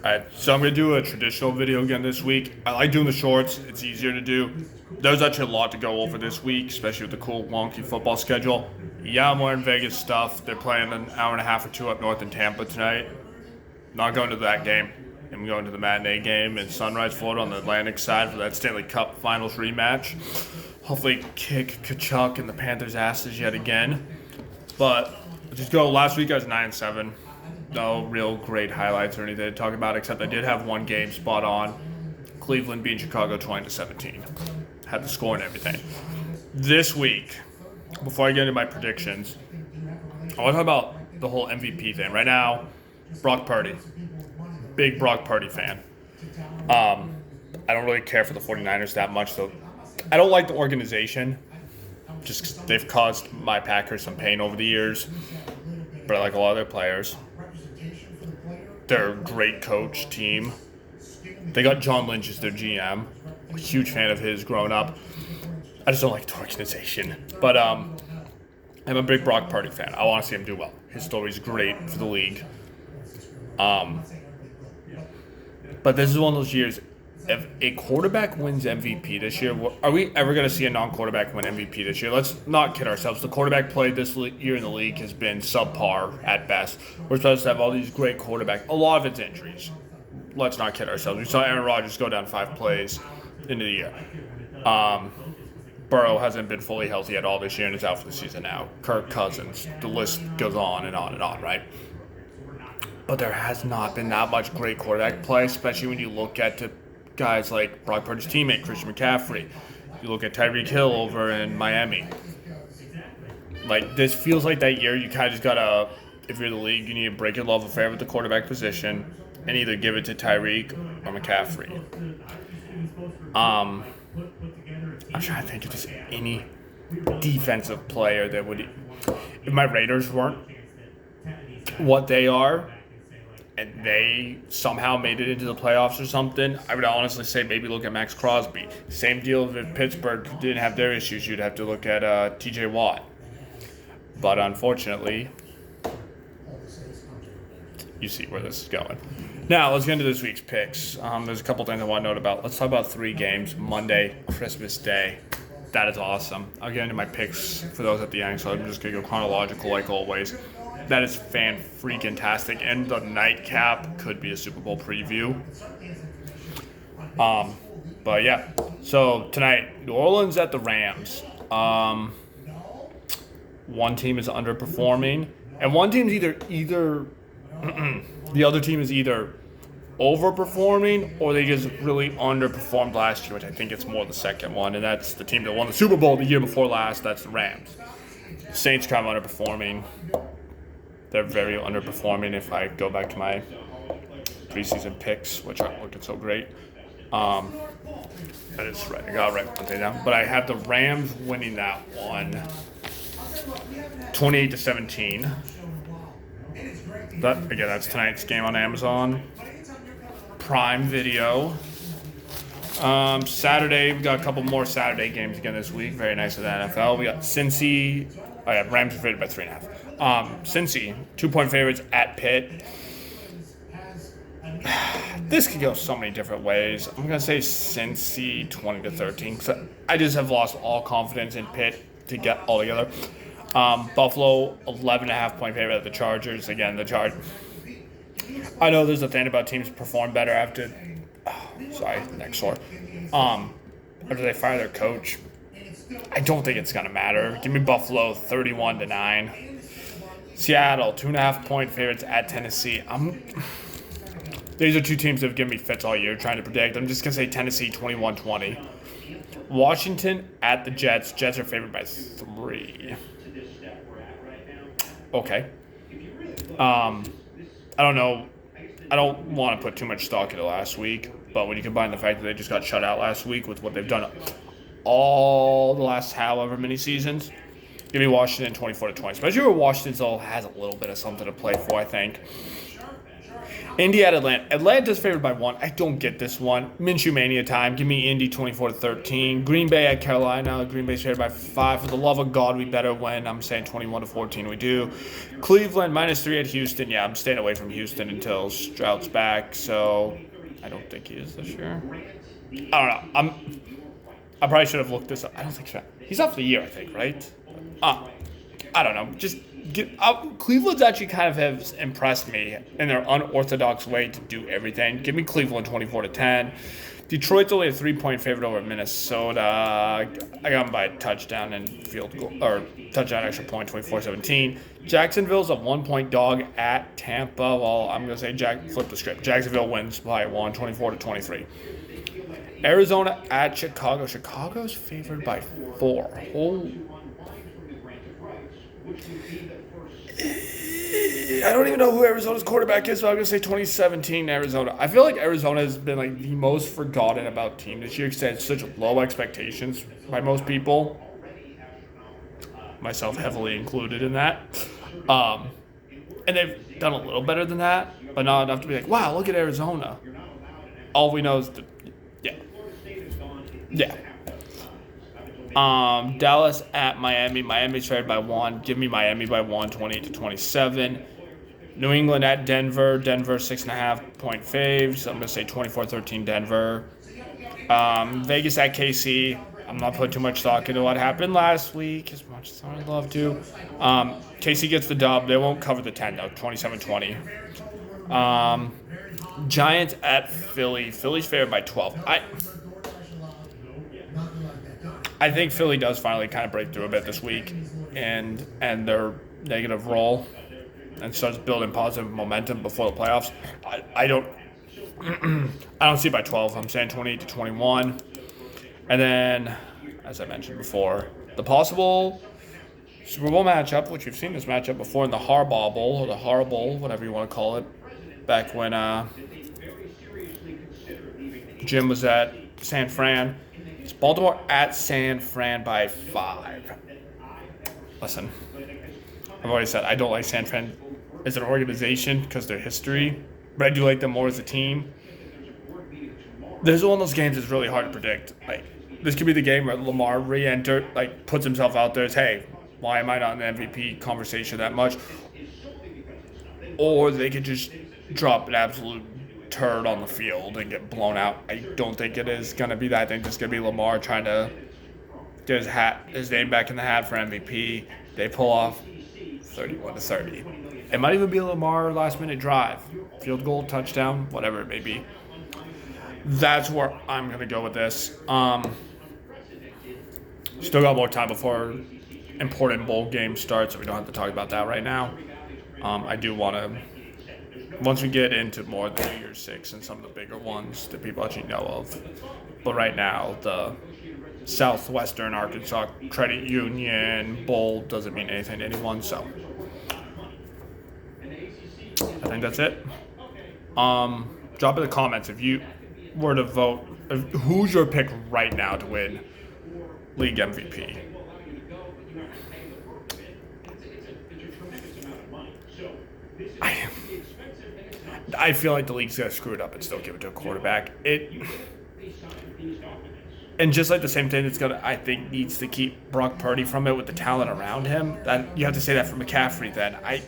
Alright, so I'm going to do a traditional video again this week. I like doing the shorts. It's easier to do. There's actually a lot to go over this week, especially with the cool, wonky football schedule. Yeah, I'm wearing Vegas stuff. They're playing an hour and a half or two up north in Tampa tonight. Not going to that game. I'm going to the matinee game in Sunrise, Florida on the Atlantic side for that Stanley Cup Finals rematch. Hopefully kick Kachuk and the Panthers' asses yet again. But just go. Last week I was 9-7. No real great highlights or anything to talk about, except I did have one game spot on. Cleveland beating Chicago 20-17. Had the score and everything. This week, before I get into my predictions, I want to talk about the whole MVP thing. Right now, Brock Purdy. Big Brock Purdy fan. I don't really care for the 49ers that much, though. I don't like the organization. Just 'cause they've caused my Packers some pain over the years. But I like a lot of their players. They're a great coach team. They got John Lynch as their GM. A huge fan of his growing up. I just don't like the organization. But I'm a big Brock Purdy fan. I want to see him do well. His story's great for the league. But this is one of those years. If a quarterback wins MVP this year, are we ever going to see a non-quarterback win MVP this year? Let's not kid ourselves. The quarterback play this year in the league has been subpar at best. We're supposed to have all these great quarterbacks. A lot of it's injuries. Let's not kid ourselves. We saw Aaron Rodgers go down 5 plays into the year. Burrow hasn't been fully healthy at all this year and is out for the season now. Kirk Cousins. The list goes on and on and on, right? But there has not been that much great quarterback play, especially when you look at guys like Brock Purdy's teammate, Christian McCaffrey. You look at Tyreek Hill over in Miami. Like, this feels like that year you kind of just got to, if you're the league, you need to break your love affair with the quarterback position and either give it to Tyreek or McCaffrey. I'm trying to think if there's any defensive player that would, if my Raiders weren't what they are, and they somehow made it into the playoffs or something, I would honestly say maybe look at Max Crosby. Same deal if Pittsburgh didn't have their issues, you'd have to look at T.J. Watt. But unfortunately, you see where this is going. Now, let's get into this week's picks. There's a couple things I want to note about. Let's talk about 3 games. Monday, Christmas Day. That is awesome. I'll get into my picks for those at the end, so I'm just going to go chronological like always. That is fan-freaking-tastic, and the nightcap could be a Super Bowl preview. But yeah, so tonight, New Orleans at the Rams. One team is underperforming, and one team is either the other team is either overperforming or they just really underperformed last year, which I think it's more the second one, and that's the team that won the Super Bowl the year before last. That's the Rams. Saints kind of underperforming. They're very underperforming if I go back to my preseason picks, which aren't looking so great. That is right. I got to write one thing down. But I have the Rams winning that one 28-17. That's tonight's game on Amazon Prime Video. Saturday, we got a couple more Saturday games again this week. Very nice of the NFL. We got Cincy. Oh yeah, Rams are favored by 3.5. Cincy, 2-point favorites at Pitt. This could go so many different ways. I'm going to say Cincy 20-13. So I just have lost all confidence in Pitt to get all together. Buffalo, 11.5-point favorite at the Chargers. Again, the Chargers. I know there's a thing about teams perform better after. Next sore. After they fire their coach. I don't think it's going to matter. Give me Buffalo 31-9. Seattle, 2.5-point favorites at Tennessee. These are two teams that have given me fits all year trying to predict. I'm just going to say Tennessee 21-20. Washington at the Jets. Jets are favored by 3. Okay. I don't know. I don't want to put too much stock into last week, but when you combine the fact that they just got shut out last week with what they've done all the last however many seasons, give me Washington 24-20. Especially where Washington still has a little bit of something to play for, I think. Indy at Atlanta. Atlanta's favored by 1. I don't get this one. Minshew Mania time. Give me Indy 24-13. Green Bay at Carolina. Green Bay's favored by 5. For the love of God, we better win. I'm saying 21-14. We do. Cleveland -3 at Houston. Yeah, I'm staying away from Houston until Stroud's back. So I don't think he is this year. I don't know. I probably should have looked this up. I don't think so. He's off the year, I think, right? I don't know. Just Cleveland's actually kind of has impressed me in their unorthodox way to do everything. Give me Cleveland 24-10. Detroit's only a 3-point favorite over Minnesota. I got them by a touchdown and field goal, or touchdown extra point, 24-17. Jacksonville's a 1-point dog at Tampa. Well, I'm gonna say flip the script. Jacksonville wins by 1, 24-23. Arizona at Chicago. Chicago's favored by 4. I don't even know who Arizona's quarterback is, so I'm going to say 2017 Arizona. I feel like Arizona has been like the most forgotten about team this year because they had such low expectations by most people. Myself heavily included in that. And they've done a little better than that, but not enough to be like, wow, look at Arizona. All we know is yeah. Dallas at Miami. Miami's favored by 1. Give me Miami by 1, 28-27. New England at Denver. Denver 6.5-point faves. I'm gonna say 24-13 Denver. Vegas at KC. I'm not putting too much stock into what happened last week, as much as I'd love to. KC gets the dub. They won't cover the 10 though. 27-20. Giants at Philly. Philly's favored by 12. I think Philly does finally kind of break through a bit this week and their negative roll and starts building positive momentum before the playoffs. I don't see it by 12. I'm saying 28-21. And then, as I mentioned before, the possible Super Bowl matchup, which we've seen this matchup before in the Harbaugh Bowl or the Har Bowl, whatever you want to call it, back when Jim was at San Fran. It's Baltimore at San Fran by 5. Listen, I've already said I don't like San Fran as an organization because of their history, but I do like them more as a team. This is one of those games that's really hard to predict. Like, this could be the game where Lamar puts himself out there as, hey, why am I not in the MVP conversation that much? Or they could just drop an absolute turd on the field and get blown out. I don't think it is going to be that. I think it's going to be Lamar trying to get his name back in the hat for MVP. They pull off 31-30. It might even be a Lamar last-minute drive. Field goal, touchdown, whatever it may be. That's where I'm going to go with this. Still got more time before important bowl game starts, so we don't have to talk about that right now. I do want to, once we get into more of the New Year's Six and some of the bigger ones that people actually know of. But right now, the Southwestern Arkansas Credit Union Bowl doesn't mean anything to anyone, so I think that's it. Drop in the comments if you were to vote, who's your pick right now to win league MVP? I feel like the league's gonna screw it up and still give it to a quarterback. And just like the same thing that's gonna, I think, needs to keep Brock Purdy from it with the talent around him. That you have to say that for McCaffrey. Then I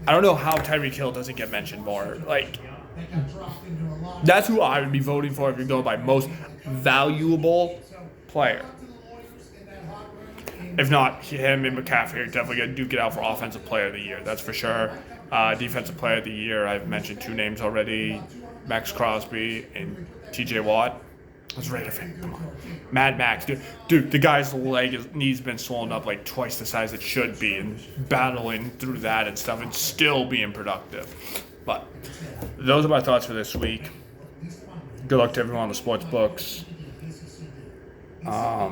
don't know how Tyreek Hill doesn't get mentioned more. Like, that's who I would be voting for if you're going by most valuable player. If not him and McCaffrey, are definitely going to duke it out for Offensive Player of the Year. That's for sure. Defensive Player of the Year, I've mentioned 2 names already. Max Crosby and TJ Watt. Let's rate him. Come on. Mad Max, dude, the guy's knee's been swollen up like twice the size it should be, and battling through that and stuff and still being productive. But those are my thoughts for this week. Good luck to everyone on the sports books. I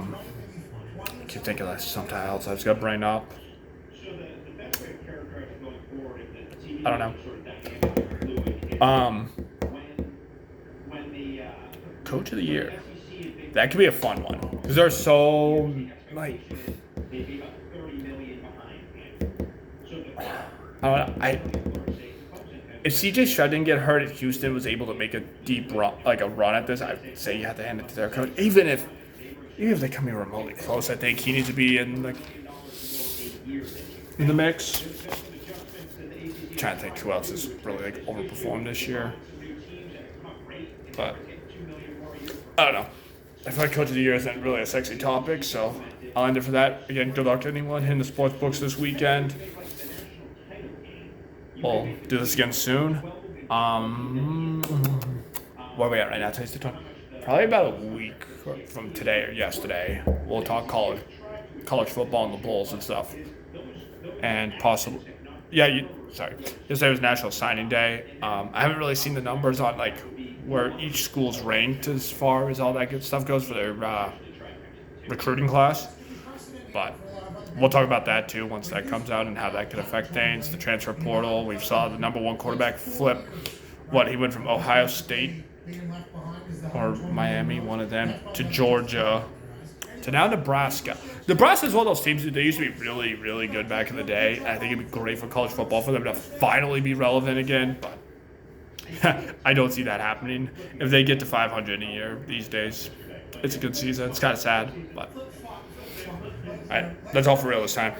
keep thinking of something else. I just got brain up. I don't know. Coach of the Year. That could be a fun one. Because there's so, like, I don't know. if CJ Stroud didn't get hurt and Houston was able to make a deep run, like a run at this, I'd say you have to hand it to their coach. Even if they come here remotely close, I think he needs to be in the mix. I'm trying to think who else has really overperformed this year, but I don't know. I feel like Coach of the Year isn't really a sexy topic, so I'll end it for that. Again, good luck to anyone hitting the sports books this weekend. We'll do this again soon. Where are we at right now? Today's the 20th. Probably about a week from today or yesterday, we'll talk college football and the Bulls and stuff. And possibly, yesterday was National Signing Day. I haven't really seen the numbers on where each school's ranked as far as all that good stuff goes for their recruiting class, but we'll talk about that too once that comes out and how that could affect things. The transfer portal, we saw the number one quarterback flip. He went from Ohio State or Miami, one of them, to Georgia, to now Nebraska. Nebraska is one of those teams that they used to be really, really good back in the day. I think it'd be great for college football for them to finally be relevant again, but I don't see that happening. If they get to 500 a year these days, it's a good season. It's kind of sad, but all right, that's all for real this time.